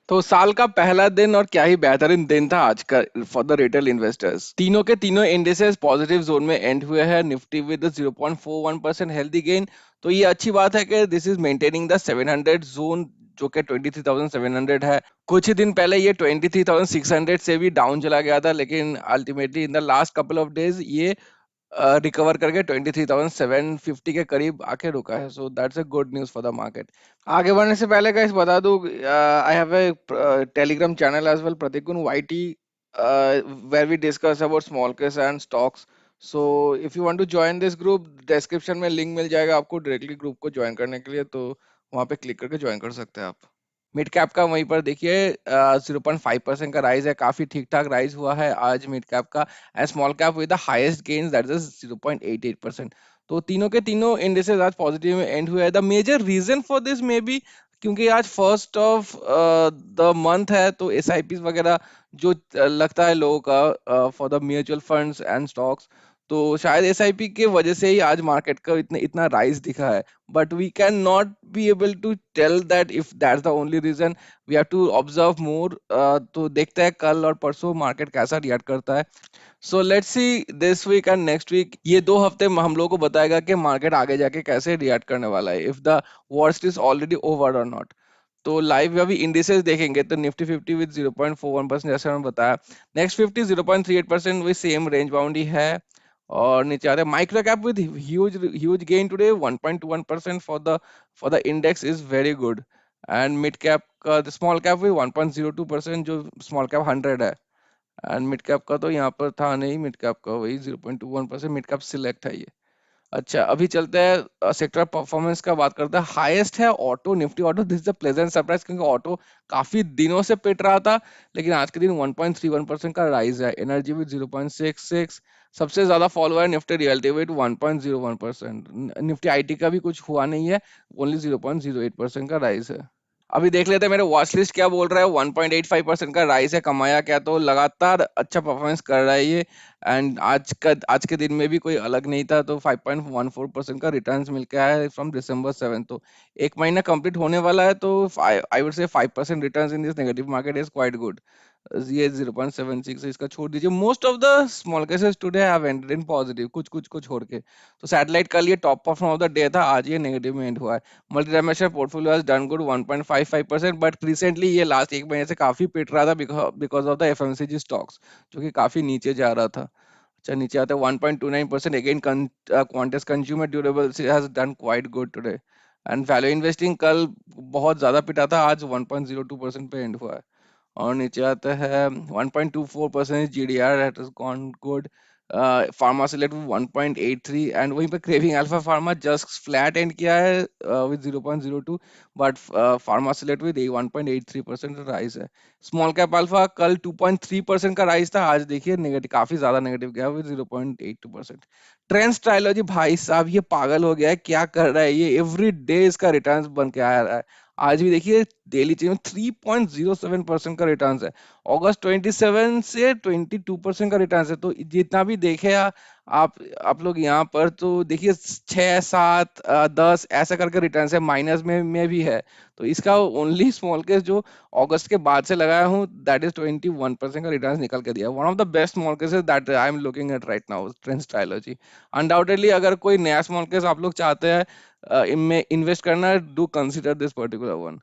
तो साल का पहला दिन और क्या ही बेहतरीन दिन था आज का फॉर द रिटेल इन्वेस्टर्स। तीनों के तीनों इंडिसेस पॉजिटिव जोन में एंड हुए हैं, निफ्टी विद 0.41% हेल्दी गेन। तो ये अच्छी बात है कि this is maintaining the 700 zone, जो कि 23,700 है। कुछ ही दिन पहले ये 23,600 से भी डाउन चला गया था, लेकिन ultimately in the last couple of days ये रिकवर करके 23,750 के करीब आके रुका है। So that's a good news for the market. आगे बढ़ने से पहले गाइस बता दूं, I have a Telegram channel as well, प्रतीकुन YT, where we discuss about small caps and stocks. So if you want to join this group, description में link मिल जाएगा आपको डायरेक्टली ग्रुप को ज्वाइन करने के लिए, तो वहां पे क्लिक करके ज्वाइन कर सकते हैं आप। मिड कैप का वहीं पर देखिए 0.5% का राइज है, काफी ठीक ठाक राइज हुआ है आज मिड कैप का। And small cap with the highest gains, that is 0.88%। तो तीनों के तीनों इंडिसेस आज पॉजिटिव में एंड हुए हैं। The major reason for this may be क्योंकि आज फर्स्ट ऑफ द मंथ है, तो एसआईपी वगैरह जो लगता है लोगों का for the mutual funds and stocks, तो शायद एसआईपी के वजह से ही आज मार्केट का इतना इतना राइज दिखा है। But we can not be able to tell that if that's the only reason. We have to observe more. तो देखते हैं कल और परसों मार्केट कैसा रिएक्ट करता है। So let's see this week and next week, ये 2 हफ्ते हम लोगों को बताएगा कि मार्केट आगे जाके कैसे रिएक्ट करने वाला है, if the worst is already over और नॉट। तो लाइव अभी इंडिसेस देखेंगे तो निफ्टी 50 विद 0.41%, जैसे मैंने बताया। नेक्स्ट 50 0.38% वही सेम रेंज बाउंड ही है। और नीचे आते हैं micro cap with huge huge gain today 1.21% for the index is very good. And mid cap का स्मॉल कैप भी 1.02%, जो स्मॉल कैप 100 है। एंड मिड कैप का तो यहाँ पर था नहीं, मिड कैप का वही 0.21%, मिड कैप सिलेक्ट है ये। अच्छा, अभी चलते हैं सेक्टर परफॉर्मेंस का बात करते हैं। हाईएस्ट है auto, Nifty auto. This is a pleasant surprise क्योंकि ऑटो काफी दिनों से पिट रहा था, लेकिन आज के दिन 1.31% का राइज है। एनर्जी विद 0.66, सबसे ज्यादा फॉलो है Nifty realty with 1.01%। Nifty IT का भी कुछ हुआ नहीं है, ओनली 0.08% का राइज है। अभी देख लेते हैं मेरे वॉच लिस्ट क्या बोल रहा है। 1.85% का राइस है, कमाया क्या, तो लगातार अच्छा परफॉर्मेंस कर रहा है ये। एंड आज के दिन में भी कोई अलग नहीं था, तो 5.14% का रिटर्न्स मिल के आया है फ्रॉम December 7। तो एक महीना कंप्लीट होने वाला है, तो आई वुड से 5% returns in this negative market is quite good. ये 0.76 इसका छोड़ दीजिए। Most of the small cases today have ended in positive, कुछ कुछ को छोड़ के। तो सैटेलाइट कल ये top perform of the day था, आज ये नेगेटिव में एंड हुआ है। Multi dimensional portfolio has done good 1.55%, but recently ये लास्ट एक महीने से काफी पिट रहा था because of the FMCG stocks, जो कि काफी नीचे जा रहा था। अच्छा, नीचे आते हैं 1.29%। Again Quants consumer durable has done quite good today. And value investing कल बहुत ज्यादा पिटा था, आज 1.02% पे एंड हुआ है। और नीचे आता है 1.24% GDR, that is gone good. Pharma select 1.83, and वहीं पे craving alpha pharma just flat and किया है with 0.02, but pharma select with 1.83% rise है। स्मॉल कैप अल्फा कल 2.3% का राइज था, आज देखिए नेगेटिव, काफी ज्यादा नेगेटिव गया विद 0.82%। ट्रेंड्स ट्रायोलॉजी भाई साहब ये पागल हो गया है, क्या कर रहा है ये, एवरी डे इसका रिटर्न्स बन के आ रहा है। आज भी देखिए डेली चेन में 3.07% का रिटर्न है। अगस्त 27 से 22% का रिटर्न है। तो जितना भी देखे आप आप लोग यहाँ पर, तो देखिए 6, 7, 10 ऐसा करके रिटर्न है, माइनस में भी है। तो इसका ओनली स्मॉल केस जो अगस्त के बाद से लगाया हूँ, दैट इज 21% का रिटर्न निकल के दिया। One of the best small cases that I am looking at right now, trends trilogy. Undoubtedly अगर कोई नया स्मॉल केस आप लोग चाहते हैं इनमें इन्वेस्ट करना, do consider this particular one.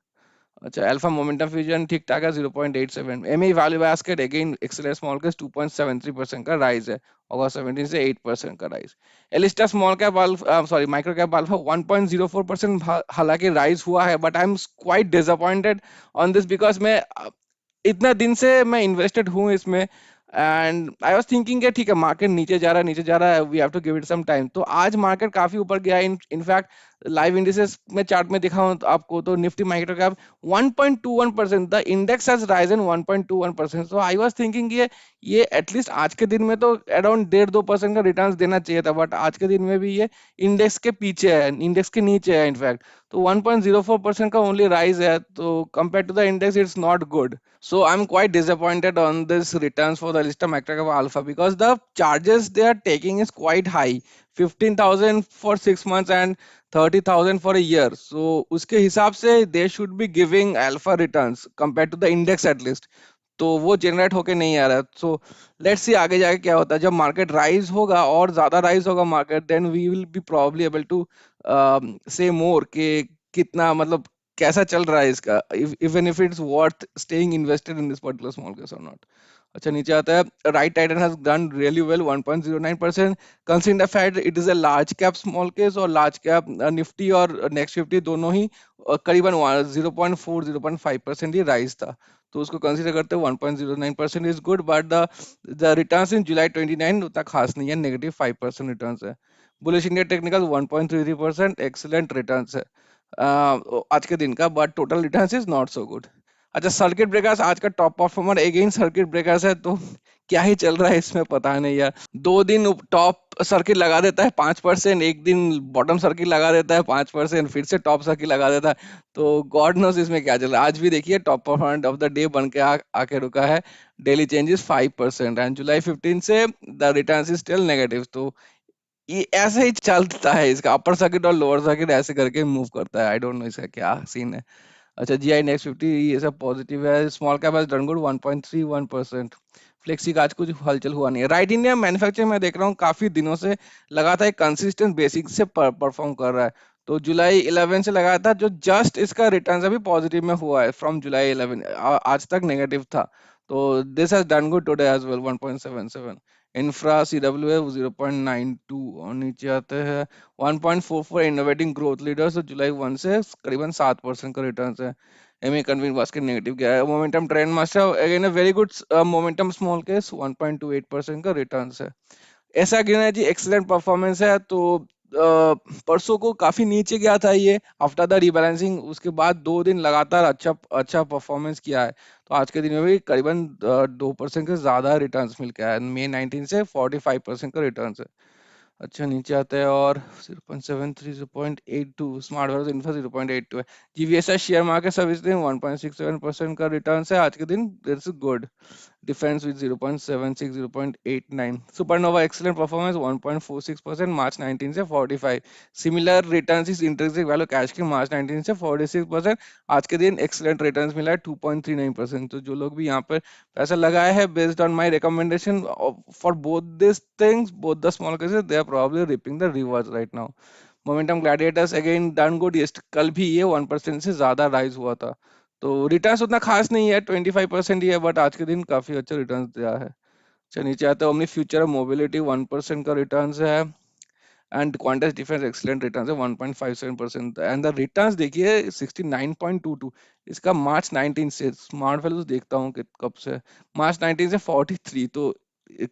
अच्छा, अल्फा मोमेंटम फ्यूजन ठीक ठाक है 0.87। ME value basket again excellent small cap 2.73% का राइज है, अगस्त 17 से 8% का राइज। Alista small cap alpha, sorry micro cap alpha 1.04%, हालांकि राइज हुआ है, but I am quite disappointed on this because मैं इतना दिन से मैं इन्वेस्टेड हूँ इसमें। एंड आई वाज थिंकिंग कि ठीक है मार्केट नीचे जा रहा है, नीचे जा रहा है, we have to give it some time. तो आज मार्केट काफी ऊपर गया। इनफैक्ट लाइव इंडिसेस में चार्ट में दिखाऊं तो आपको, तो Nifty micro cap 1.21%, the index has risen 1.21%। So I was thinking ये एटलीस्ट आज के दिन में तो अराउंड 1.5-2% का रिटर्न देना चाहिए था, बट आज के दिन में भी ये इंडेक्स के पीछे है, इंडेक्स के नीचे है इनफैक्ट। तो 1.04% का ओनली राइज है, तो compare to the index it's not good. So I'm quite disappointed on this returns for the Lista Macrocap Alpha because the charges they are taking is quite high. 15,000 for 6 months and 30,000 for a year, so उसके हिसाब से they should be giving alpha returns compare to the index at least. तो वो generate होके नहीं आ रहा, सो let's सी आगे जाके क्या होता है। जब मार्केट राइज होगा और ज्यादा राइज होगा market, then we will be probably able to say more कि कितना मतलब कैसा चल रहा है इसका, even if it's worth staying invested in this particular small case और नॉट। अच्छा नीचे आता है, right Titan has done really well 1.09%, considering the fact it is a large cap small case, और लार्ज कैप निफ्टी और next 50 दोनों ही करीबन 0.4-0.5% ही rise था। तो उसको कंसीडर करते हैं 1.09% is good, but the returns in July 29 उतना खास नहीं है, -5% रिटर्न्स है। Bullish India technical 1.33% excellent returns है आज के दिन का, but total returns is not so good. अच्छा सर्किट ब्रेकर्स आज का top performer again circuit breakers है, तो क्या ही चल रहा है इसमें पता नहीं यार। 2 दिन टॉप सर्किट लगा देता है 5%, एक दिन बॉटम सर्किट लगा देता है 5%, फिर से टॉप सर्किट लगा देता है। तो गॉड नोस इसमें क्या चल रहा है। आज भी देखिए top performance of the day बन के आके रुका है, डेली चेंजेस 5%, एंड जुलाई 15 से the return is still negative. तो ये ऐसे ही चलता है इसका, अपर सर्किट और लोअर सर्किट ऐसे करके मूव करता है, आई डोंट नो इसका क्या सीन है। अच्छा जीआई नेक्स्ट 50 ये सब पॉजिटिव है, small cap has done good 1.31%। Flexi का आज कुछ हलचल हुआ नहीं है। राइट इंडिया मैन्युफैक्चरिंग मैं देख रहा हूँ काफी दिनों से लगातार एक कंसिस्टेंट बेसिक से परफॉर्म कर रहा है। तो जुलाई 11 से लगाया था, जो जस्ट इसका रिटर्न अभी पॉजिटिव में हुआ है फ्रॉम जुलाई 11, आज तक नेगेटिव था। तो this has done good today as well 1.77। Infra CW है 0.92, और नीचे आते हैं 1.44 इनोवेटिंग ग्रोथ लीडर्स, तो जुलाई 1 से करीबन 7% का रिटर्न है। एमए कन्वीन बास्केट नेगेटिव गया है। Momentum trend master again a very good momentum small case 1.28% का रिटर्न है। ऐसा गिना है जी एक्सीलेंट परफॉर्मेंस है। तो परसों को काफी नीचे गया था ये आफ्टर द रिबैलेंसिंग, उसके बाद 2 दिन लगातार अच्छा अच्छा परफॉर्मेंस किया है। तो आज के दिन में भी करीबन 2% से ज्यादा रिटर्न्स मिल गया है, मई 19 से 45% का रिटर्न है। अच्छा नीचे आता है और 0.73 0.82 स्मार्ट वर्ल्ड इन्फो 0.82 है। जीवीएसआई शेयर मार्केट सर्विस दिन 1.67% का रिटर्न है आज के दिन, that's good. Defence with 0.76 0.89, supernova excellent performance 1.46% मार्च 19 से 45। Similar returns is intrinsic value cash के मार्च 19 से 46%। आज के दिन एक्सीलेंट रिटर्न्स मिला है 2.39%। तो जो लोग भी यहाँ पर पैसा लगाया है based on my recommendation for both this things, both the small cases, they are probably ripping the reverse right now. Momentum gladiators again done good, कल भी ये 1% से ज्यादा राइज हुआ था। तो रिटर्न्स उतना खास नहीं है, 25% ही है, बट आज के दिन काफी अच्छा रिटर्न दिया है। अच्छा नीचे आते हैं ओमनी फ्यूचर मोबिलिटी 1% का रिटर्न है, and Quants defence excellent return है 1.57%, एंड द रिटर्न्स देखिए 69.22। इसका मार्च 19 से स्मार्ट वैल्यूज देखता हूँ कि कब से, मार्च 19 से 43। तो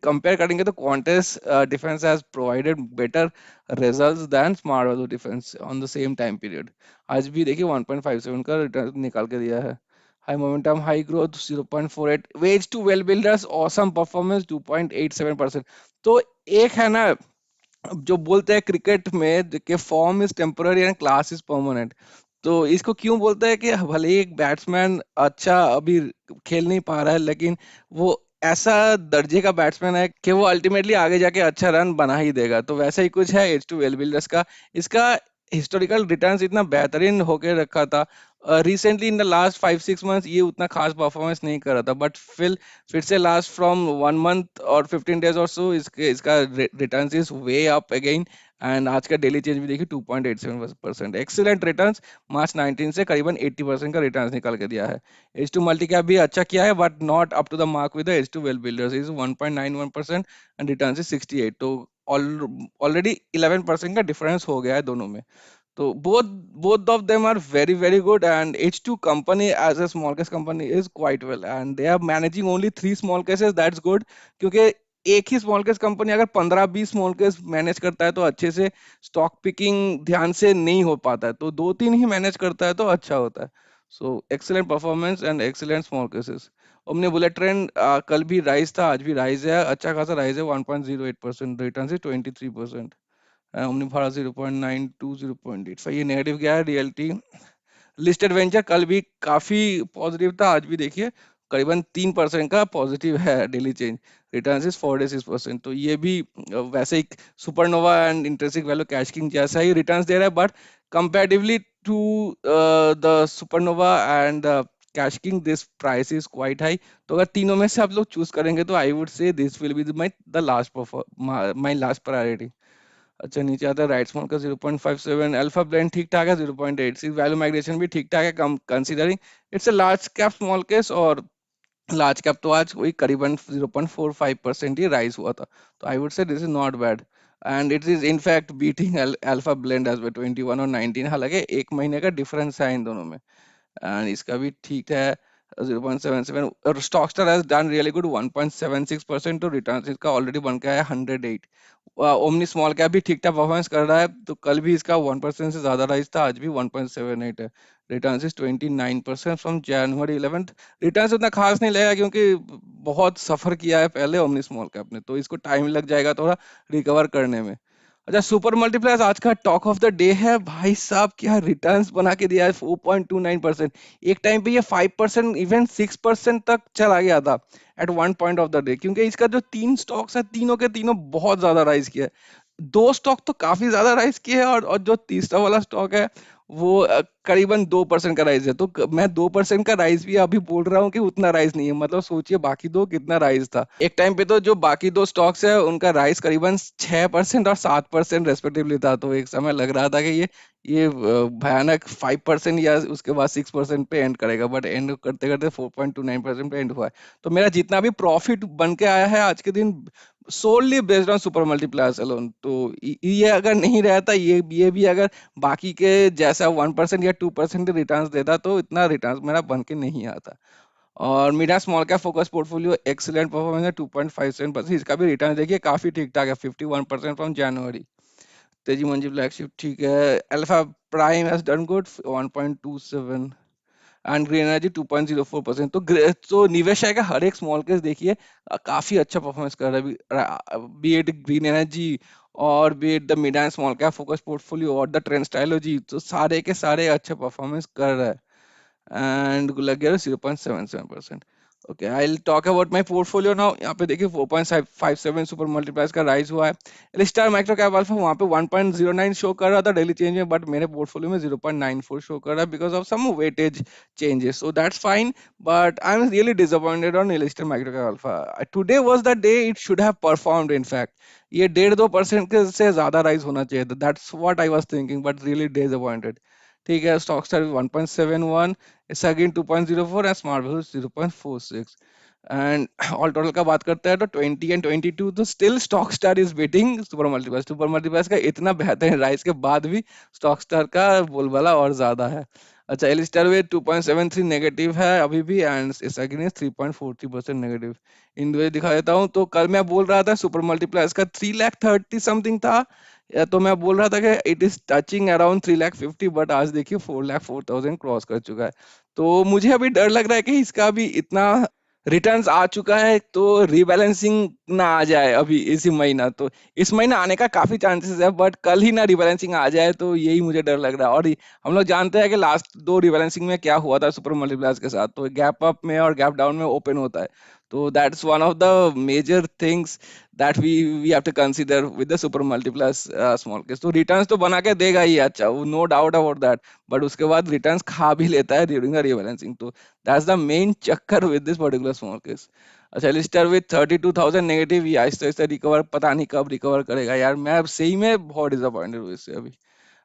कंपेयर करेंगे तो Quants defence has provided better results than smart value defence on the same time period. आज भी देखिए 1.57 का रिटर्न निकाल के दिया है। High momentum high growth 0.48, ways to well builders awesome performance 2.87%। तो एक है ना जो बोलते हैं क्रिकेट में कि form is temporary and class is permanent, तो इसको क्यों बोलते हैं कि भले ही एक बैट्समैन अच्छा अभी खेल नहीं पा रहा है, लेकिन वो ऐसा दर्जे का बैट्समैन है कि वो अल्टीमेटली आगे जाके अच्छा रन बना ही देगा। तो वैसा ही कुछ है एच टू वेल बिल्डर्स का। इसका हिस्टोरिकल रिटर्न्स इतना बेहतरीन होके रखा था, recently in the last 5-6 months ये उतना खास परफॉर्मेंस नहीं कर रहा था, बट फिर से लास्ट फ्रॉम 1 मंथ और 15 डेज और सो इसके इसका return is way up again. And आज का डेली चेंज भी देखिए 2.87%, एक्सीलेंट रिटर्न्स। मार्च 19 से करीबन 80% का रिटर्न निकाल के दिया है। एच टू मल्टी कैप भी अच्छा किया है, but not up to the mark with H two well builders is 1.91% and return is 68। तो ऑलरेडी 11% का डिफरेंस हो गया है दोनों में। तो both of them are very very good, and H2 company as a small case company is quite well, and they are managing only 3 small cases, that's good। क्योंकि एक ही स्मॉल केस कंपनी अगर 15-20 small case manage करता है तो अच्छे से stock picking ध्यान से नहीं हो पाता है, तो 2-3 ही मैनेज करता है तो अच्छा होता है। So excellent performance and excellent small cases. हमने बुलेट ट्रेन कल भी राइज था, आज भी राइज है, अच्छा खासा राइज है 1.08%, रिटर्न से 23%। ओमनी भाड़ा 0.92 0.85, ये नेगेटिव गया है। रियलिटी लिस्टेड वेंचर कल भी काफी पॉजिटिव था, आज भी देखिए करीबन 3% का पॉजिटिव है डेली चेंज। Return is 46%। तो ये भी वैसे ही supernova and intrinsic value cash king जैसा ही रिटर्न्स दे रहा है, but comparatively to the supernova and cash king this price is quite high. तो अगर तीनों में से आप लोग चूज करेंगे तो I would say this will be my the last my last priority. अच्छा, नीचे आता है राइट स्मॉल का 0.57, अल्फा ब्लेंड ठीक ठाक है 0.86, वैल्यू माइग्रेशन भी ठीक ठाक है कम considering it's a large cap small case. और लार्ज कैप तो आज वही करीबन 0.45% ही राइज हुआ था। तो I would say this is not bad and it is in fact beating alpha blend as well 21 और 19, हालांकि एक महीने का डिफरेंस है इन दोनों में। एंड इसका भी ठीक है 0.77। और स्टॉकस्टार हैज डन रियली गुड 1.76%। तो रिटर्न इसका ऑलरेडी बन के आया 108। ओमनी स्मॉल कैप भी ठीक ठाक परफॉर्मेंस कर रहा है, तो कल भी इसका 1% से ज्यादा राइज था, आज भी 1.78 है। Return is 29% from January 11th। Return उतना खास नहीं लगेगा क्योंकि बहुत सफर किया है पहले ओमनी स्मॉल कैप ने, तो इसको टाइम लग जाएगा थोड़ा रिकवर करने में। अच्छा, सुपर मल्टीप्लायर्स आज का टॉक ऑफ द डे है भाई साहब। क्या रिटर्न्स बना के दिया है 4.29%। एक टाइम पे ये 5%, इवन 6% तक चला गया था at one point of the day, क्योंकि इसका जो तीन स्टॉक्स है तीनों के तीनों बहुत ज्यादा राइज किया है। दो स्टॉक तो काफी ज्यादा राइज किए हैं, और जो तीसरा वाला स्टॉक है वो करीबन 2% का राइज है। तो मैं 2% का राइज भी अभी बोल रहा हूँ कि उतना राइज नहीं है, मतलब सोचिए बाकी दो कितना राइज था। एक टाइम पे तो जो बाकी दो स्टॉक्स है उनका राइज करीबन 6% और 7% रेस्पेक्टिवली था। तो एक समय लग रहा था कि ये भयानक 5% या उसके बाद 6% पे एंड करेगा, बट एंड करते करते 4.29% पे एंड हुआ है। तो मेरा जितना भी प्रॉफिट बन के आया है आज के दिन solely based on super multipliers alone. तो ये अगर नहीं रहता, ये भी अगर बाकी के जैसा 1% या 2% रिटर्न्स देता, तो इतना रिटर्न्स मेरा बन के नहीं आता। और media small cap focus portfolio excellent performance है 2.57%। इसका भी रिटर्न देखिए काफी ठीक ठाक है 51% फ्रॉम जनवरी। तेजी मंजी फ्लैगशिप ठीक है। Alpha prime has done good 1.27 and green energy 2.04%। तो निवेश आएगा हर एक स्मॉल केस देखिए काफी अच्छा परफॉर्मेंस कर रहा है, बी एट ग्रीन एनर्जी और be at the mid and small cap focus portfolio और द ट्रेंड स्टाइलोजी, तो सारे के सारे अच्छा परफॉर्मेंस कर रहा है। एंड लग गया 0.77%। Okay, I will talk about my portfolio now. यहाँ पे देखिए 4.57 सुपर मल्टीप्लायर्स का राइज हुआ है। एलिस्टार माइक्रो कैप अल्फा वहाँ पे 1.09 शो कर रहा था डेली चेंज में, बट मेरे पोर्टफोलियो में 0.94 शो कर रहा है because of some weightage changes, so that's fine. But I am really disappointed on Elistar micro cap alpha. Today was the day it should have performed. In fact ये 1.5-2% के से ज्यादा राइज होना चाहिए था, that's what I was thinking, but really disappointed. ठीक है, stock star 1.71, it's again 2.04 and smart value 0.46। And all total का बात करते हैं तो 20 एंड 22, तो still stock star is beating super multipliers. Super multipliers का इतना बेहतरीन राइज के बाद भी स्टॉक स्टार का बोलबाला और ज्यादा है। अच्छा, एल स्टार वे 2.73 नेगेटिव है अभी भी एंड इस अगेन 3.43% नेगेटिव। इंडिविजुअल दिखा देता हूँ, तो कल मैं बोल रहा था सुपर मल्टीप्लायर्स का 3,30,000 समथिंग था, या तो मैं बोल रहा था कि it is touching around 3,50,000, but आज देखिए 4,04,000 क्रॉस कर चुका है। तो मुझे अभी डर लग रहा है कि इसका भी इतना रिटर्न्स आ चुका है तो रीबैलेंसिंग ना आ जाए अभी इसी महीना। तो इस महीना आने का काफी चांसेस है, बट कल ही ना रीबैलेंसिंग आ जाए, तो यही मुझे डर लग रहा है। और हम लोग जानते हैं कि लास्ट दो रीबैलेंसिंग में क्या हुआ था सुपर मल्टीप्लायर्स के साथ, तो गैप अप में और गैप डाउन में ओपन होता है। तो that's one of the major things that we have to consider with the super multiplus small case। तो रिटर्न्स तो बना के देगा ही अच्छा, no doubt about that, but उसके बाद रिटर्न्स खा भी लेता है ड्यूरिंग द रीबैलेंसिंग। तो दैट्स द मेन चक्कर with this particular small case. अच्छा, लिस्टर विद 32,000 नेगेटिव, ये आहिस्ते आहिस्ते रिकवर, पता नहीं कब रिकवर करेगा यार। मैं अब सही में बहुत डिसअपॉइंटेड हूँ इससे अभी।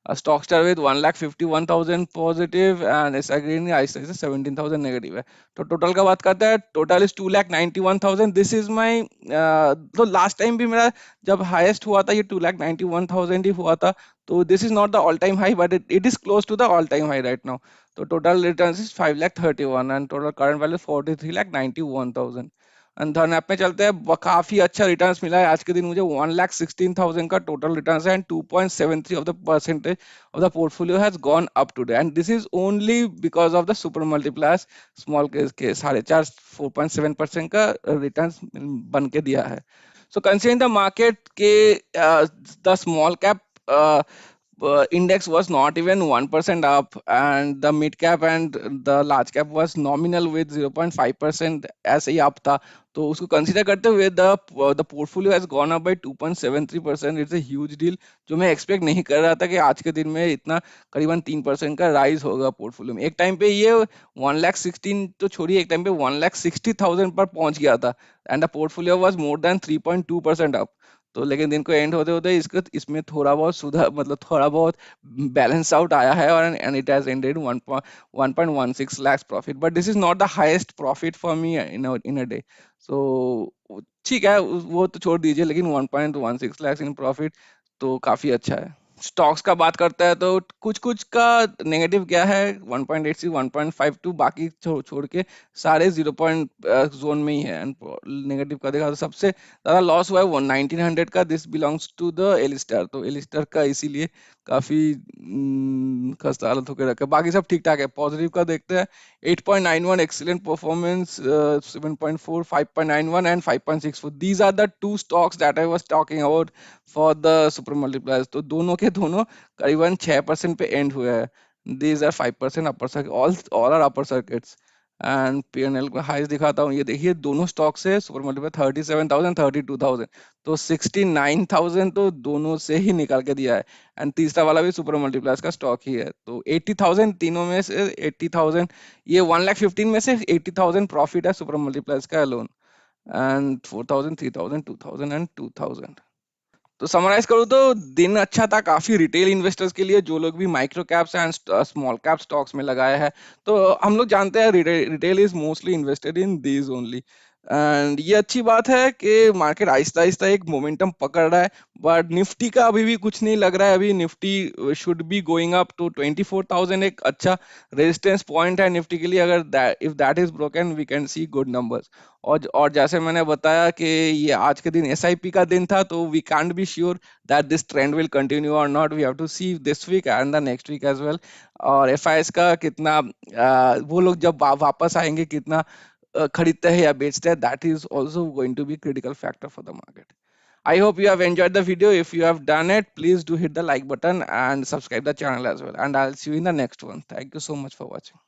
Stock star with 1,51,000 positive and S green आहिस्ते आहिस्ते 17,000 नेगेटिव है। तो टोटल का बात करते हैं, total is 2,91,000। This is my, तो लास्ट टाइम भी मेरा जब हाईएस्ट हुआ था ये 2,91,000 ही हुआ था। तो this is not the all time high, but it is close to the all time high right now. तो total return is 5,31 and total current value 43,91,000। And Dhan app में चलते हैं, काफी अच्छा रिटर्न्स मिला है आज के दिन मुझे। 1,16,000 का टोटल रिटर्न्स है and 2.73 of the percentage of the portfolio has gone up today, and this is only because of the super multipliers small के 4.5 4.7% का रिटर्न्स बन के दिया है। सो कंसिडरिंग द मार्केट के the small cap index was not even 1% up, and the mid cap and the large cap was nominal with 0.5% ऐसे ही up था. तो उसको कंसीडर करते हुए the portfolio has gone up by 2.73%. It's a huge deal, जो मैं expect नहीं कर रहा था कि आज के दिन में इतना करीबन 3% का राइज होगा पोर्टफोलियो में. एक टाइम पे ये 1,16,000 तो छोड़िए, एक टाइम पे 1,60,000 पर पहुंच गया था, and the portfolio was more than 3.2% up. तो लेकिन दिन को एंड होते होते इसको इसमें थोड़ा बहुत सुधार, मतलब थोड़ा बहुत बैलेंस आउट आया है, और and it has ended 1.16 lakhs profit. But this is not the highest profit for me in a day. So ठीक है, वो तो छोड़ दीजिए, लेकिन 1.16 lakhs इन प्रॉफिट तो काफी अच्छा है. स्टॉक्स का बात करता है तो कुछ कुछ का नेगेटिव क्या है, 1.86, 1.52, बाकी छोड़ के सारे 0 जोन में ही है. नेगेटिव का देखा तो सबसे ज्यादा लॉस हुआ है 1900 का. This belongs to the Alistair. तो एलिस्टर का इसीलिए काफी खस्ता हालत होकर रखा है. बाकी सब ठीक ठाक है. पॉजिटिव का देखते हैं, 8.91 excellent performance, 7.4, 5.91 and 5.64. These are the two stocks that I was talking about for the super multipliers. तो दोनों के दोनों करीबन 6% पे एंड हुए हैं. These are 5% upper circuit, all are upper circuits. And PNL का हाइस दिखाता हूँ, ये देखिए दोनों स्टॉक से सुपर मल्टीप्लाई 37,000, 32,000. तो 69,000 तो दोनों से ही निकाल के दिया है. एंड तीसरा वाला भी सुपर मल्टीप्लायर्स का स्टॉक ही है. तो 80,000 तीनों में से 80,000, ये 1,15,000 में से 80,000 प्रॉफिट है सुपर मल्टीप्लायर्स का अलोन. And 4,000, 3,000, 2,000 and 2,000. तो समराइज करूँ तो दिन अच्छा था काफी रिटेल इन्वेस्टर्स के लिए, जो लोग भी micro caps and small cap stocks में लगाए हैं. तो हम लोग जानते हैं retail is mostly invested in these only. And ये अच्छी बात है कि मार्केट आहिस्ता आहिस्ता एक मोमेंटम पकड़ रहा है. बट निफ्टी का अभी भी कुछ नहीं लग रहा है. अभी Nifty should be going up to 24,000. एक अच्छा रेजिस्टेंस पॉइंट है निफ्टी के लिए. अगर if that is broken we can see good numbers. और जैसे मैंने बताया कि ये आज के दिन एसआईपी का दिन था, तो we can't be sure that this trend will continue और not. We have to see this week and the next week as well. और एफआईएस का कितना वो लोग जब वापस आएंगे कितना खरीदते हैं या बेचते हैं, that is also going to be critical factor for the market. I hope you have enjoyed the video. If you have done it, please do hit the like button and subscribe the channel as well. And I'll see you in the next one. Thank you so much for watching.